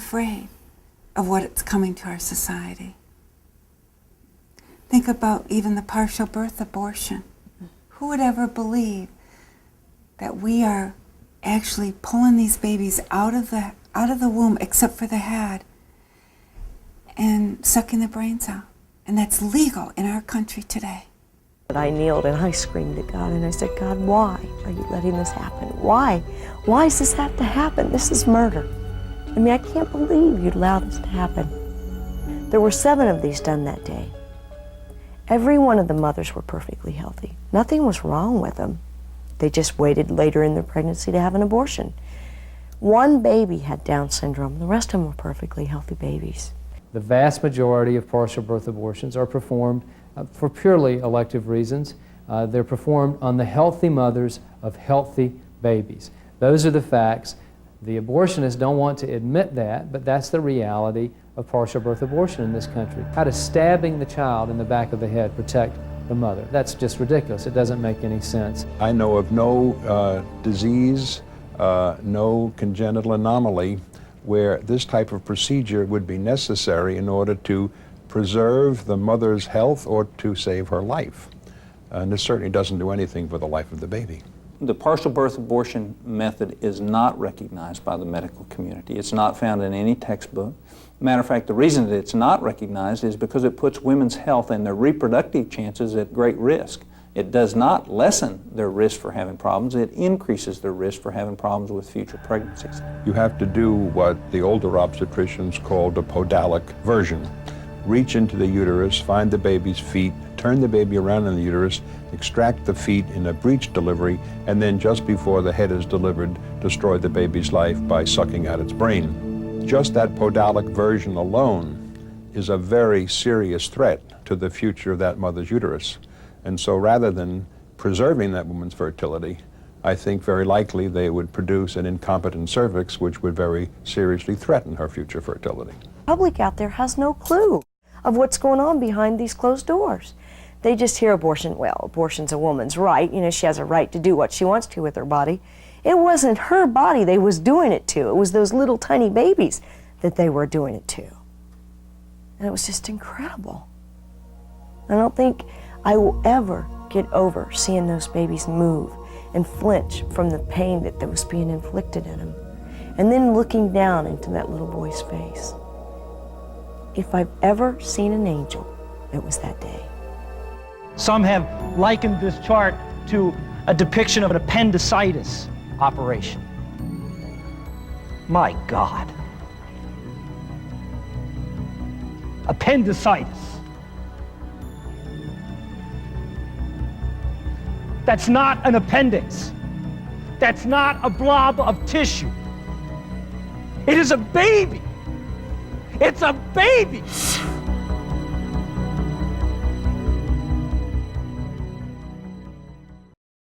afraid of what's coming to our society. Think about even the partial birth abortion. Who would ever believe that we are actually pulling these babies out of the womb, except for the head, and sucking the brains out? And that's legal in our country today. I kneeled and I screamed at God and I said, God, why are you letting this happen? Why? Why does this have to happen? This is murder. I mean, I can't believe you'd allow this to happen. There were 7 of these done that day. Every one of the mothers were perfectly healthy. Nothing was wrong with them. They just waited later in their pregnancy to have an abortion. 1 baby had Down syndrome. The rest of them were perfectly healthy babies. The vast majority of partial birth abortions are performed for purely elective reasons. They're performed on the healthy mothers of healthy babies. Those are the facts. The abortionists don't want to admit that, but that's the reality of partial birth abortion in this country. How does stabbing the child in the back of the head protect the mother? That's just ridiculous. It doesn't make any sense. I know of no disease, no congenital anomaly where this type of procedure would be necessary in order to preserve the mother's health or to save her life. And this certainly doesn't do anything for the life of the baby. The partial birth abortion method is not recognized by the medical community. It's not found in any textbook. Matter of fact, the reason that it's not recognized is because it puts women's health and their reproductive chances at great risk. It does not lessen their risk for having problems. It increases their risk for having problems with future pregnancies. You have to do what the older obstetricians called a podalic version. Reach into the uterus, find the baby's feet, turn the baby around in the uterus, extract the feet in a breech delivery, and then just before the head is delivered, destroy the baby's life by sucking out its brain. Just that podalic version alone is a very serious threat to the future of that mother's uterus. And so rather than preserving that woman's fertility, I think very likely they would produce an incompetent cervix, which would very seriously threaten her future fertility. The public out there has no clue of what's going on behind these closed doors. They just hear abortion, well, abortion's a woman's right. You know, she has a right to do what she wants to with her body. It wasn't her body they was doing it to. It was those little tiny babies that they were doing it to. And it was just incredible. I don't think I will ever get over seeing those babies move and flinch from the pain that was being inflicted in them. And then looking down into that little boy's face. If I've ever seen an angel, it was that day. Some have likened this chart to a depiction of an appendicitis operation. My God. Appendicitis. That's not an appendix. That's not a blob of tissue. It is a baby. It's a baby.